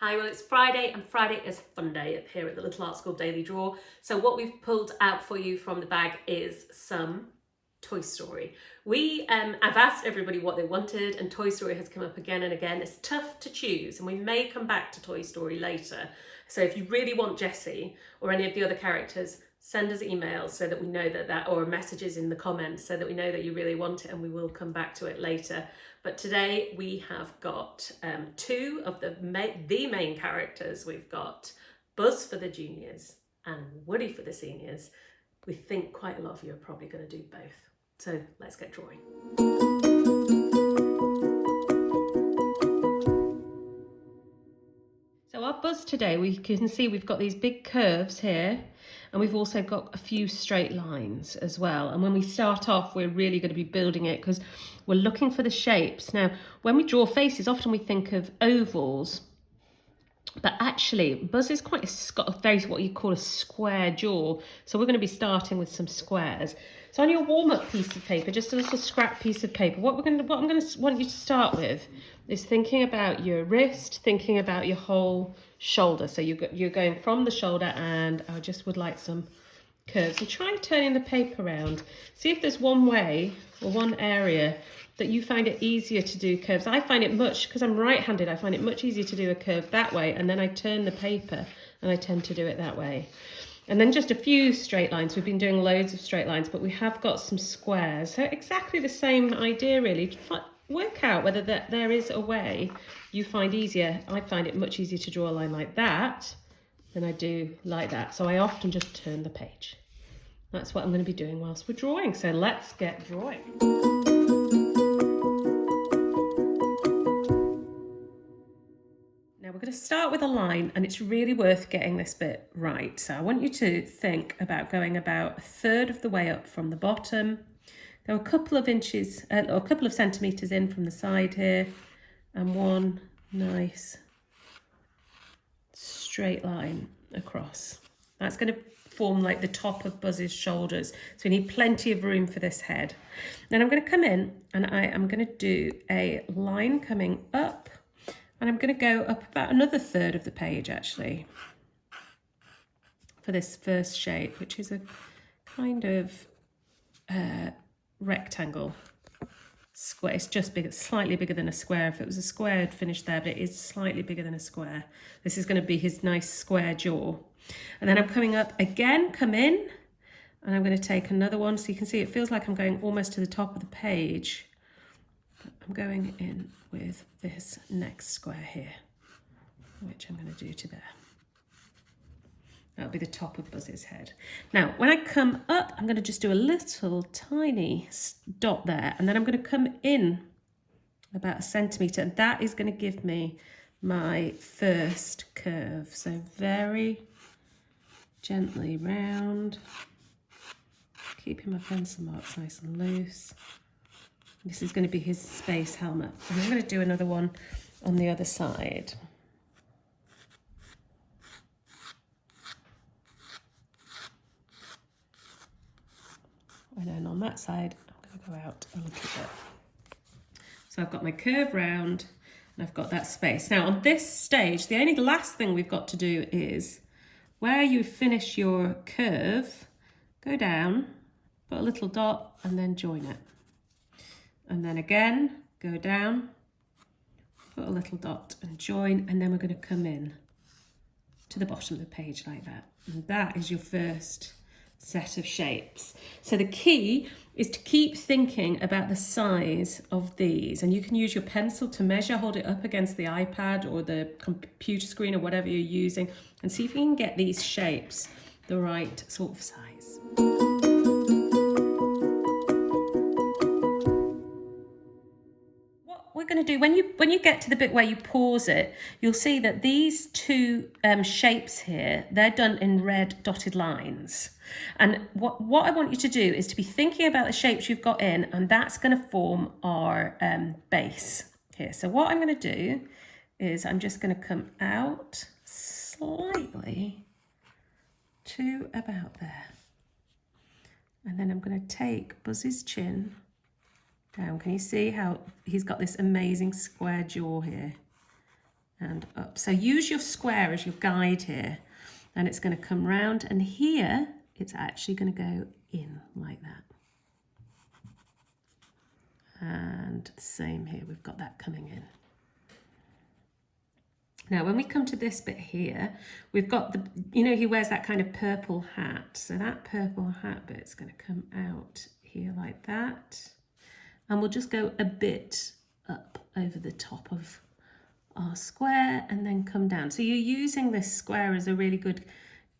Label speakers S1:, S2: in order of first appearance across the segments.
S1: Hi, well it's Friday and Friday is fun day up here at the Little Art School Daily Draw. So what we've pulled out for you from the bag is some Toy Story. I've asked everybody what they wanted and Toy Story has come up again and again. It's tough to choose and we may come back to Toy Story later. So if you really want Jessie or any of the other characters, send us emails so that we know or messages in the comments so that we know that you really want it and we will come back to it later. But today we have got two of the main characters. We've got Buzz for the juniors and Woody for the seniors. We think quite a lot of you are probably going to do both. So let's get drawing. So our Buzz today, we can see we've got these big curves here and we've also got a few straight lines as well. And when we start off, we're really going to be building it because we're looking for the shapes. Now, when we draw faces, often we think of ovals, but actually Buzz is got a very, what you call a square jaw. So we're going to be starting with some squares. So on your warm-up piece of paper, just a little scrap piece of paper, what I'm going to want you to start with is thinking about your wrist, thinking about your whole shoulder. So you're going from the shoulder, and I just would like some curves. And try turning the paper around. See if there's one way or one area that you find it easier to do curves. I find it because I'm right-handed, I find it much easier to do a curve that way, and then I turn the paper and I tend to do it that way. And then just a few straight lines. We've been doing loads of straight lines, but we have got some squares. So exactly the same idea, really. Work out whether there is a way you find easier. I find it much easier to draw a line like that than I do like that. So I often just turn the page. That's what I'm going to be doing whilst we're drawing. So let's get drawing. Now we're going to start with a line, and it's really worth getting this bit right. So I want you to think about going about a third of the way up from the bottom. Go a couple of inches or a couple of centimetres in from the side here, and one nice straight line across. That's going to form like the top of Buzz's shoulders. So we need plenty of room for this head. Then I'm going to come in and I am going to do a line coming up, and I'm going to go up about another third of the page actually for this first shape, which is a kind of rectangle square. It's just big, it's slightly bigger than a square. If it was a square, I'd finish there, but it is slightly bigger than a square. This is going to be his nice square jaw. And then I'm coming up again, come in, and I'm going to take another one. So you can see it feels like I'm going almost to the top of the page. But I'm going in with this next square here, which I'm going to do to there. That'll be the top of Buzz's head. Now, when I come up, I'm going to just do a little tiny dot there, and then I'm going to come in about 1 centimetre, and that is going to give me my first curve. So very gently round, keeping my pencil marks nice and loose. This is going to be his space helmet. And I'm going to do another one on the other side. And then on that side, I'm going to go out a little bit. So I've got my curve round and I've got that space. Now on this stage, the only last thing we've got to do is where you finish your curve, go down, put a little dot and then join it. And then again, go down, put a little dot and join, and then we're going to come in to the bottom of the page like that. And that is your first set of shapes. So the key is to keep thinking about the size of these, and you can use your pencil to measure, hold it up against the iPad or the computer screen or whatever you're using, and see if you can get these shapes the right sort of size. What we're going to do, when you get to the bit where you pause it, you'll see that these two shapes here, they're done in red dotted lines. And what I want you to do is to be thinking about the shapes you've got in, and that's going to form our base here. So what I'm going to do is I'm just going to come out slightly to about there. And then I'm going to take Buzz's chin down. Can you see how he's got this amazing square jaw here? and up. So use your square as your guide here. And it's going to come round, and here it's actually going to go in like that. And same here, we've got that coming in. Now, when we come to this bit here, we've got the, you know, he wears that kind of purple hat. So that purple hat bit's going to come out here like that. And we'll just go a bit up over the top of our square and then come down. So you're using this square as a really good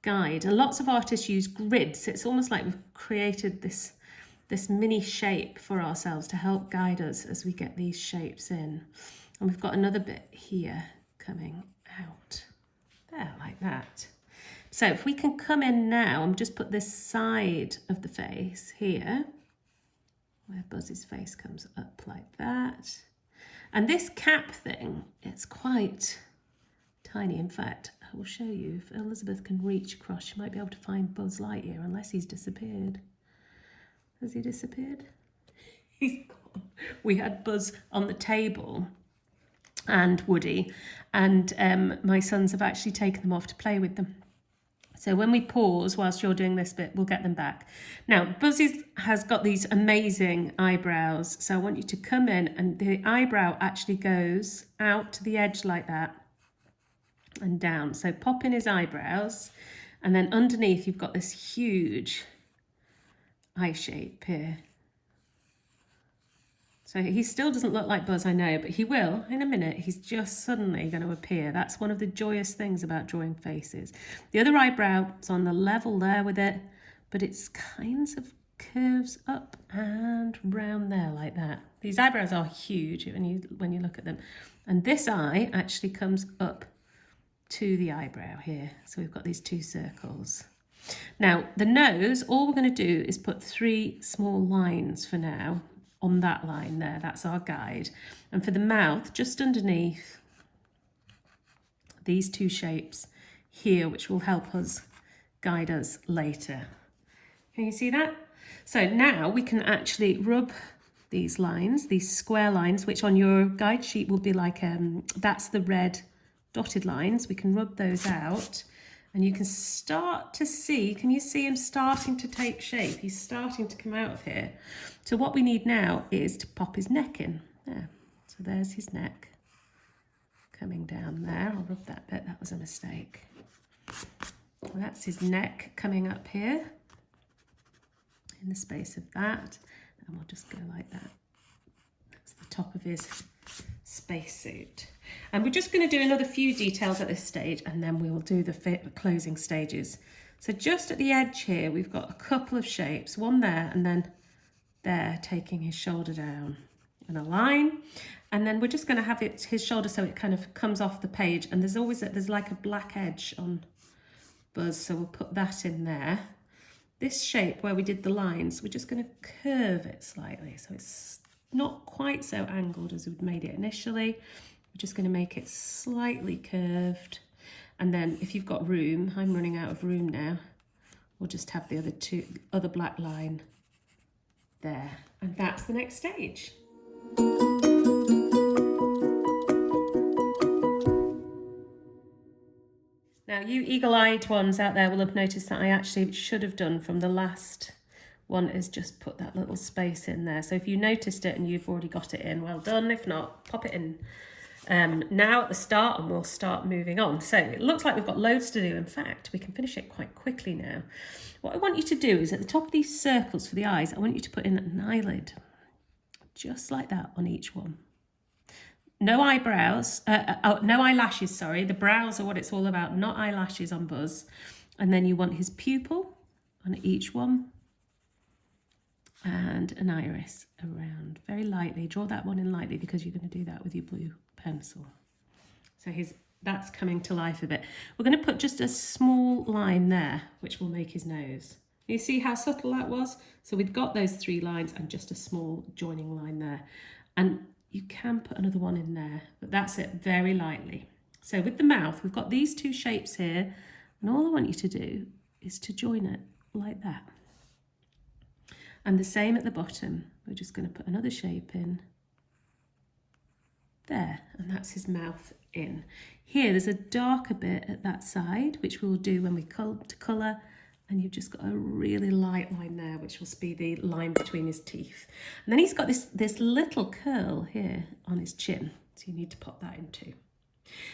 S1: guide. And lots of artists use grids. It's almost like we've created this mini shape for ourselves to help guide us as we get these shapes in. And we've got another bit here coming out there like that. So if we can come in now and just put this side of the face here where Buzz's face comes up like that. And this cap thing, it's quite tiny. In fact, I will show you, if Elizabeth can reach across, she might be able to find Buzz Lightyear, unless he's disappeared. Has he disappeared? He's gone. We had Buzz on the table and Woody, and my sons have actually taken them off to play with them. So when we pause whilst you're doing this bit, we'll get them back. Now, Buzz has got these amazing eyebrows. So I want you to come in, and the eyebrow actually goes out to the edge like that and down. So pop in his eyebrows, and then underneath you've got this huge eye shape here. So he still doesn't look like Buzz, I know, but he will in a minute. He's just suddenly going to appear. That's one of the joyous things about drawing faces. The other eyebrow is on the level there with it, but it's kinds of curves up and round there like that. These eyebrows are huge when you look at them. And this eye actually comes up to the eyebrow here. So we've got these two circles. Now, the nose, all we're going to do is put 3 small lines for now. On that line there, that's our guide. And for the mouth, just underneath these 2 shapes here, which will help us guide us later. Can you see that? So now we can actually rub these lines, these square lines, which on your guide sheet will be like, that's the red dotted lines. We can rub those out. And you can start to see, can you see him starting to take shape? He's starting to come out of here. So what we need now is to pop his neck in. There. So there's his neck coming down there. I'll rub that bit, that was a mistake. Well, that's his neck coming up here in the space of that. And we'll just go like that. That's the top of his spacesuit. And we're just going to do another few details at this stage, and then we will do the closing stages. So just at the edge here, we've got a couple of shapes, one there and then there, taking his shoulder down in a line. And then we're just going to have his shoulder so it kind of comes off the page. And there's like a black edge on Buzz, so we'll put that in there. This shape where we did the lines, we're just going to curve it slightly, so it's not quite so angled as we'd made it initially. We're just going to make it slightly curved. And then if you've got room, I'm running out of room now, we'll just have the other black line there. And that's the next stage. Now, you eagle-eyed ones out there will have noticed that I actually should have done from the last one is just put that little space in there. So if you noticed it and you've already got it in, well done. If not, pop it in now at the start and we'll start moving on. So it looks like we've got loads to do. In fact, we can finish it quite quickly now. What I want you to do is at the top of these circles for the eyes, I want you to put in an eyelid, just like that on each one. No eyebrows, no eyelashes, sorry. The brows are what it's all about, not eyelashes on Buzz. And then you want his pupil on each one. And an iris around very lightly. Draw that one in lightly because you're going to do that with your blue pencil. So that's coming to life a bit. We're going to put just a small line there, which will make his nose. You see how subtle that was? So we've got those 3 lines and just a small joining line there. And you can put another one in there, but that's it, very lightly. So with the mouth, we've got these 2 shapes here, and all I want you to do is to join it like that. And the same at the bottom. We're just going to put another shape in There, and that's his mouth in. Here, there's a darker bit at that side, which we'll do when we colour, and you've just got a really light line there, which will be the line between his teeth. And then he's got this little curl here on his chin, so you need to pop that in too.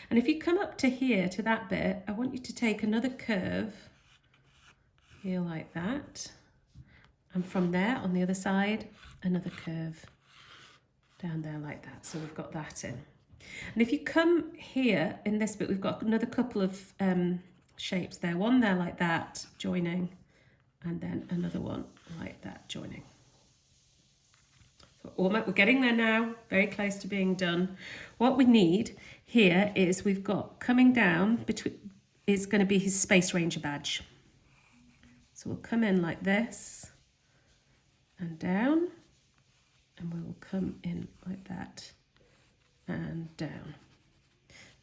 S1: And if you come up to here, to that bit, I want you to take another curve here like that, and from there on the other side, another curve down there like that. So we've got that in. And if you come here in this bit, we've got another couple of shapes there. One there like that, joining, and then another one like that, joining. So we're getting there now, very close to being done. What we need here is we've got coming down between is going to be his Space Ranger badge. So we'll come in like this and down, and we will come in like that and down.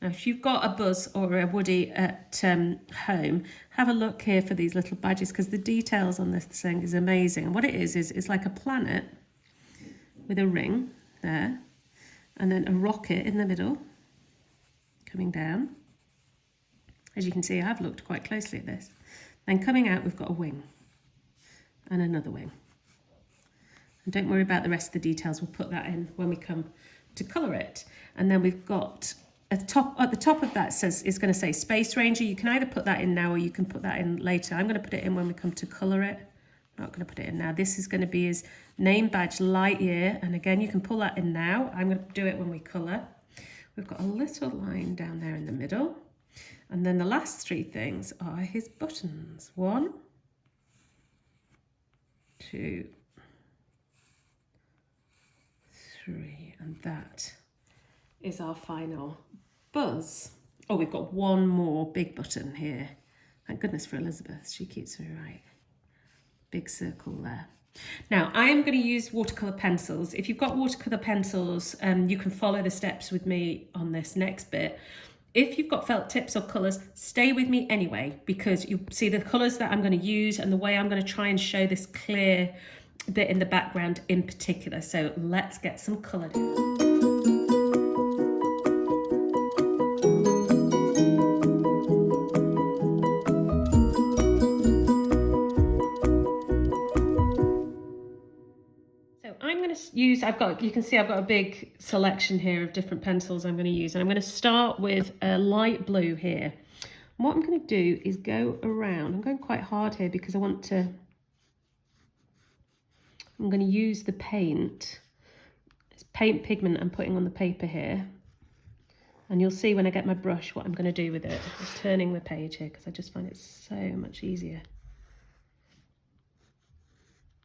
S1: Now, if you've got a Buzz or a Woody at home, have a look here for these little badges, because the details on this thing is amazing. And what it is it's like a planet with a ring there, and then a rocket in the middle coming down. As you can see, I've looked quite closely at this. Then coming out, we've got a wing and another wing. And don't worry about the rest of the details. We'll put that in when we come to colour it. And then we've got at the top of that is going to say Space Ranger. You can either put that in now or you can put that in later. I'm going to put it in when we come to colour it. I'm not going to put it in now. This is going to be his name badge, Lightyear. And again, you can pull that in now. I'm going to do it when we colour. We've got a little line down there in the middle. And then the last three things are his buttons. 1, 2, 3, and that is our final Buzz. Oh, we've got one more big button here. Thank goodness for Elizabeth, she keeps me right. Big circle there. Now, I am going to use watercolour pencils. If you've got watercolour pencils, you can follow the steps with me on this next bit. If you've got felt tips or colours, stay with me anyway, because you see the colours that I'm going to use and the way I'm going to try and show this clear bit in the background in particular. So let's get some colour down. You can see I've got a big selection here of different pencils I'm going to use, and I'm going to start with a light blue here. And what I'm going to do is go around. I'm going quite hard here because I'm going to use the paint. It's paint pigment I'm putting on the paper here, and you'll see when I get my brush what I'm going to do with it. I'm turning the page here because I just find it so much easier.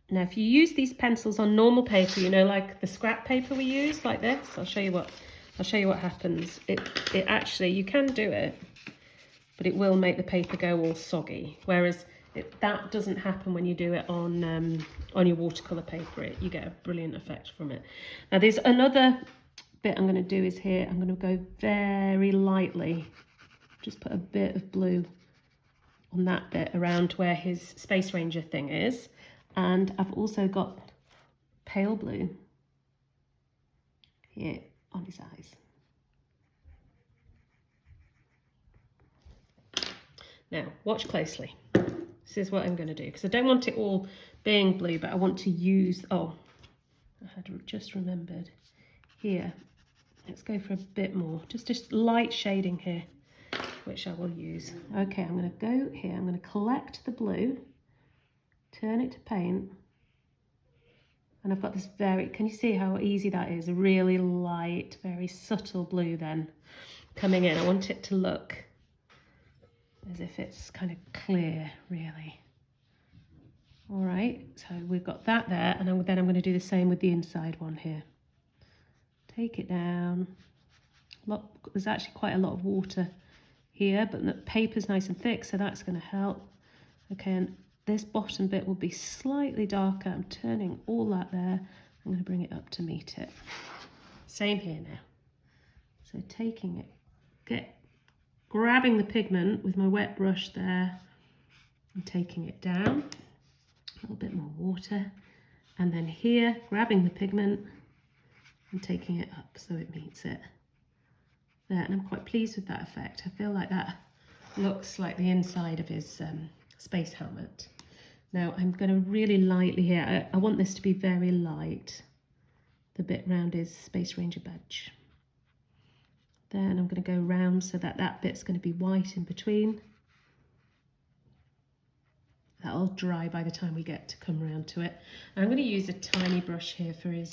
S1: Now, if you use these pencils on normal paper, you know, like the scrap paper we use, like this, I'll show you what happens. It actually, you can do it, but it will make the paper go all soggy. Whereas that doesn't happen when you do it on your watercolour paper. You get a brilliant effect from it. Now, there's another bit I'm going to do is here. I'm going to go very lightly, just put a bit of blue on that bit around where his Space Ranger thing is. And I've also got pale blue here on his eyes. Now, watch closely. This is what I'm going to do, because I don't want it all being blue, but I want to use, I had just remembered here. Let's go for a bit more, just light shading here, which I will use. Okay, I'm going to go here. I'm going to collect the blue, turn it to paint, and I've got this can you see how easy that is? A really light, very subtle blue then coming in. I want it to look as if it's kind of clear, really. All right, so we've got that there, and then I'm going to do the same with the inside one here. Take it down. There's actually quite a lot of water here, but the paper's nice and thick, so that's going to help. Okay, and this bottom bit will be slightly darker. I'm turning all that there. I'm going to bring it up to meet it. Same here now. So taking it, grabbing the pigment with my wet brush there and taking it down. A little bit more water. And then here, grabbing the pigment and taking it up so it meets it. there, and I'm quite pleased with that effect. I feel like that looks like the inside of his space helmet. Now I'm going to really lightly here, I want this to be very light, the bit round his Space Ranger badge. Then I'm going to go round so that that bit's going to be white in between. That'll dry by the time we get to come around to it. And I'm going to use a tiny brush here for his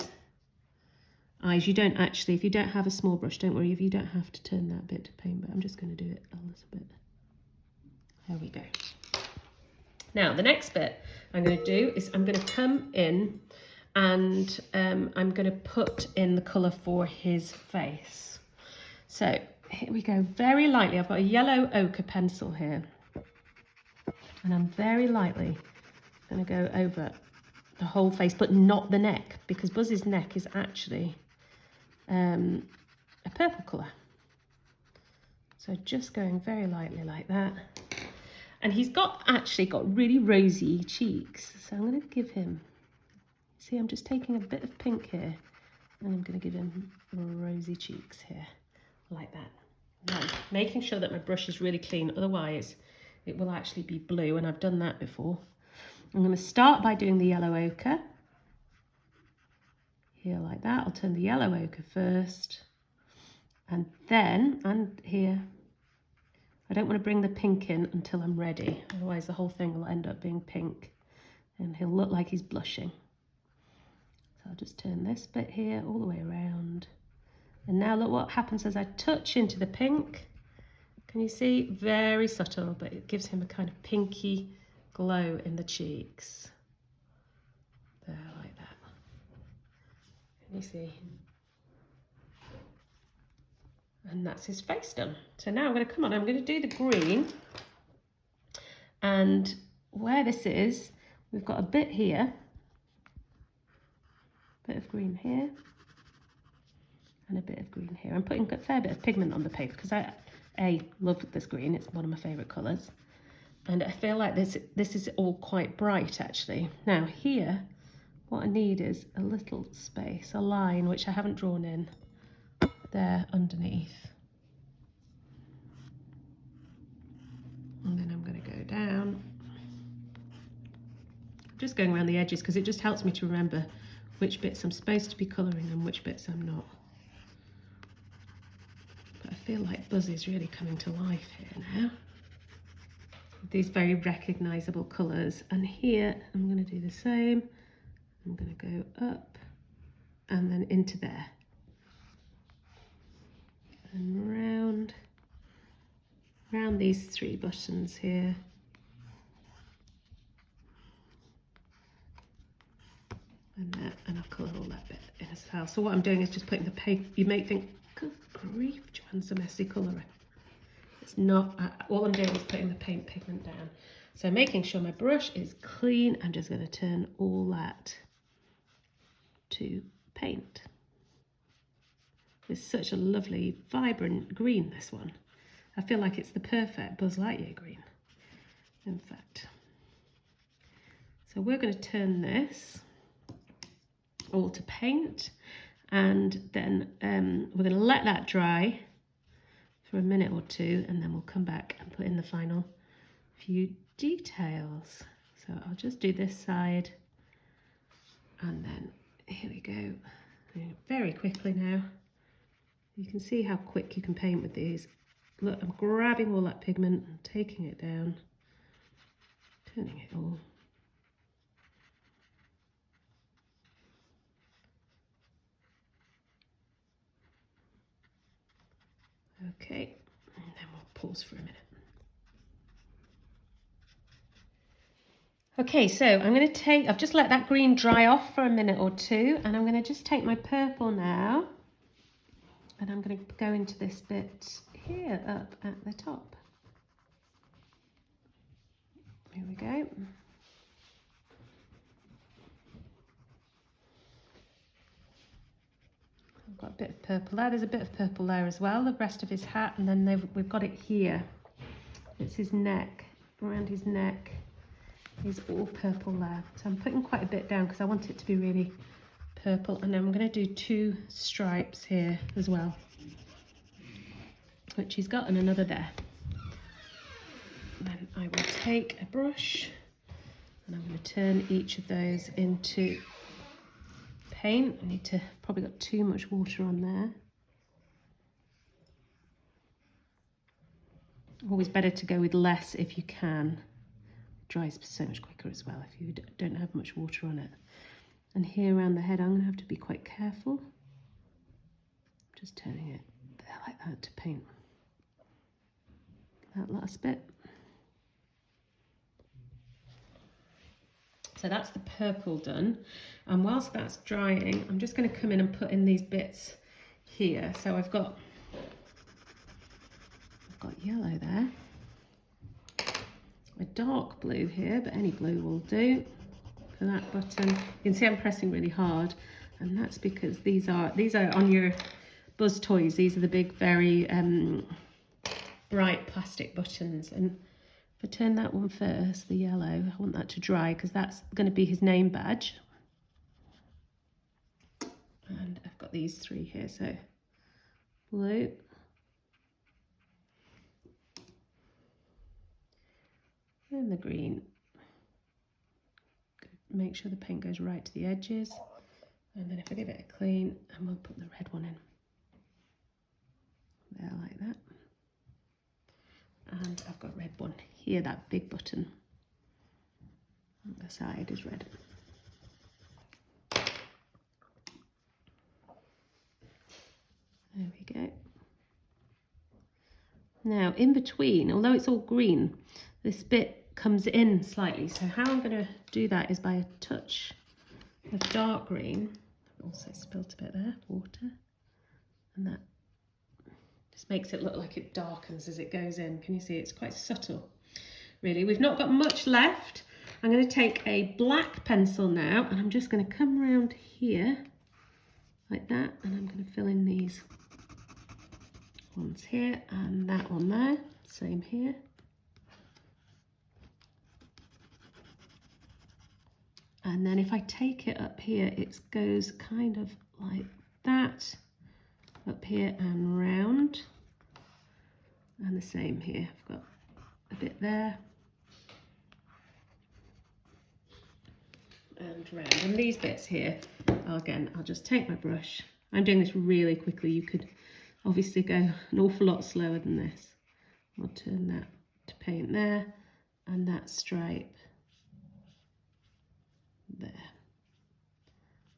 S1: eyes. You don't actually, if you don't have a small brush, don't worry, if you don't have to turn that bit to paint, but I'm just going to do it a little bit. There we go. Now the next bit I'm going to do is I'm going to come in and I'm going to put in the colour for his face. So here we go, very lightly. I've got a yellow ochre pencil here. And I'm very lightly going to go over the whole face, but not the neck, because Buzz's neck is actually a purple colour. So just going very lightly like that. And he's actually got really rosy cheeks. So I'm going to give him, see, I'm just taking a bit of pink here, and I'm going to give him rosy cheeks here, like that. Now, making sure that my brush is really clean, otherwise it will actually be blue, and I've done that before. I'm going to start by doing the yellow ochre. Here like that. I'll turn the yellow ochre first. And then, and here, I don't want to bring the pink in until I'm ready. Otherwise the whole thing will end up being pink. And he'll look like he's blushing. So I'll just turn this bit here all the way around. And now look what happens as I touch into the pink. Can you see? Very subtle, but it gives him a kind of pinky glow in the cheeks. There, like that. Can you see? And that's his face done. So now I'm going to come on, I'm going to do the green. And where this is, we've got a bit here, bit of green here, and a bit of green here. I'm putting a fair bit of pigment on the paper because I love this green. It's one of my favourite colours. And I feel like this is all quite bright actually. Now here, what I need is a little space, a line, which I haven't drawn in there underneath. And then I'm going to go down. I'm just going around the edges because it just helps me to remember which bits I'm supposed to be colouring and which bits I'm not. But I feel like Buzz is really coming to life here now. With these very recognisable colours. And here I'm going to do the same. I'm going to go up and then into there. And round these three buttons here. And I'll colour all that bit in as well. So what I'm doing is just putting the paint. You may think, good grief, Joanne's a messy colouring. It's not, all I'm doing is putting the paint pigment down. So making sure my brush is clean, I'm just going to turn all that to paint. It's such a lovely, vibrant green, this one. I feel like it's the perfect Buzz Lightyear green, in fact. So we're going to turn this all to paint, and then we're going to let that dry for a minute or two, and then we'll come back and put in the final few details. So I'll just do this side, and then here we go. Very quickly now. You can see how quick you can paint with these. Look, I'm grabbing all that pigment and taking it down, turning it all. Okay, and then we'll pause for a minute. Okay, so I'm going to take, I've just let that green dry off for a minute or two, and I'm going to just take my purple now, and I'm going to go into this bit here up at the top. Here we go. I've got a bit of purple there. There's a bit of purple there as well, the rest of his hat, and then we've got it here. It's his neck, around his neck. Is all purple there. So I'm putting quite a bit down because I want it to be really purple, and then I'm going to do two stripes here as well. which he's got, and another there. Then I will take a brush and I'm going to turn each of those into paint. I need to, probably got too much water on there. Always better to go with less if you can. It dries so much quicker as well if you don't have much water on it. And here around the head I'm going to have to be quite careful. Just turning it there like that to paint that last bit. So that's the purple done. And whilst that's drying, I'm just going to come in and put in these bits here. So I've got yellow there, a dark blue here, but any blue will do for that button. You can see I'm pressing really hard, and that's because these are on your Buzz toys. These are the big, very bright plastic buttons. And if I turn that one first, the yellow, I want that to dry because that's going to be his name badge. And I've got these three here, so blue, and the green. Make sure the paint goes right to the edges, and then if I give it a clean, and we'll put the red one in there like that. And I've got red one here, that big button on the side is red. There we go. Now in between, although it's all green, this bit comes in slightly. So how I'm going to do that is by a touch of dark green. I've also spilt a bit there, water, and that just makes it look like it darkens as it goes in. Can you see? It's quite subtle, really. We've not got much left. I'm going to take a black pencil now, and I'm just going to come around here like that, and I'm going to fill in these ones here and that one there. Same here. And then if I take it up here, it goes kind of like that, up here and round. And the same here, I've got a bit there. And round. And these bits here, again, I'll just take my brush. I'm doing this really quickly. You could obviously go an awful lot slower than this. I'll turn that to paint there, and that stripe there.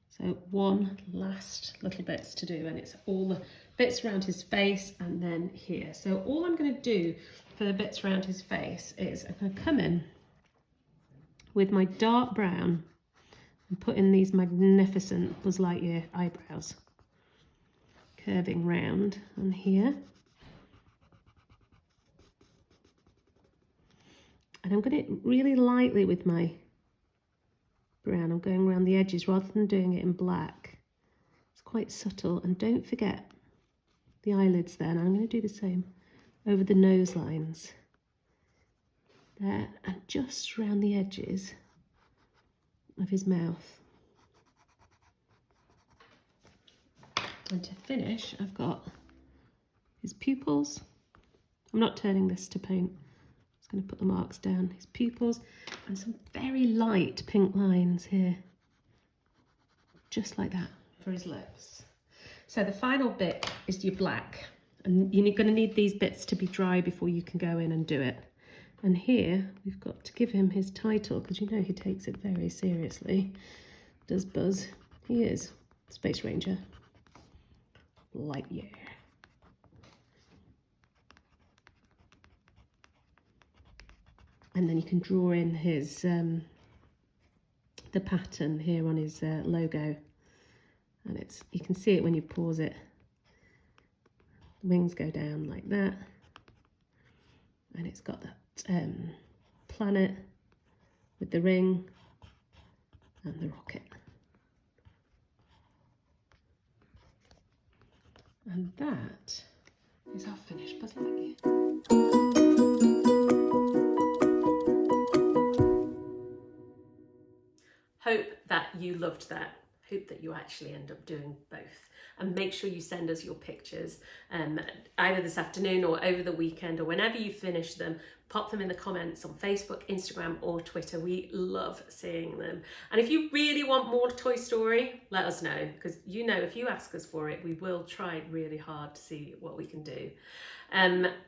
S1: So one last little bits to do, and it's all the bits around his face and then here. So all I'm going to do for the bits around his face is I'm going to come in with my dark brown and put in these magnificent Buzz Lightyear eyebrows, curving round on here. And I'm going to really lightly with my brown, I'm going around the edges rather than doing it in black. It's quite subtle, and don't forget the eyelids there. And I'm going to do the same over the nose lines there, and just around the edges of his mouth. And to finish, I've got his pupils. I'm not turning this to paint. I'm just going to put the marks down. His pupils and some very light pink lines here. Just like that for his lips. So the final bit is your black. And you're going to need these bits to be dry before you can go in and do it. And here we've got to give him his title, because you know he takes it very seriously. Does Buzz? He is Space Ranger Lightyear. And then you can draw in his the pattern here on his logo, and it's, you can see it when you pause it. The wings go down like that, and it's got that planet with the ring and the rocket. And that is our finished Buzz Lightyear. Hope that you loved that. hope that you actually end up doing both. And make sure you send us your pictures either this afternoon or over the weekend, or whenever you finish them. Pop them in the comments on Facebook, Instagram or Twitter. We love seeing them. And if you really want more Toy Story, let us know, because you know if you ask us for it, we will try really hard to see what we can do.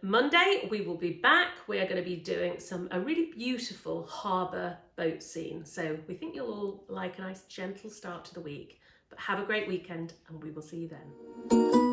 S1: Monday we will be back. We are going to be doing a really beautiful harbour boat scene. So we think you'll all like a nice gentle start to the week. But have a great weekend and we will see you then.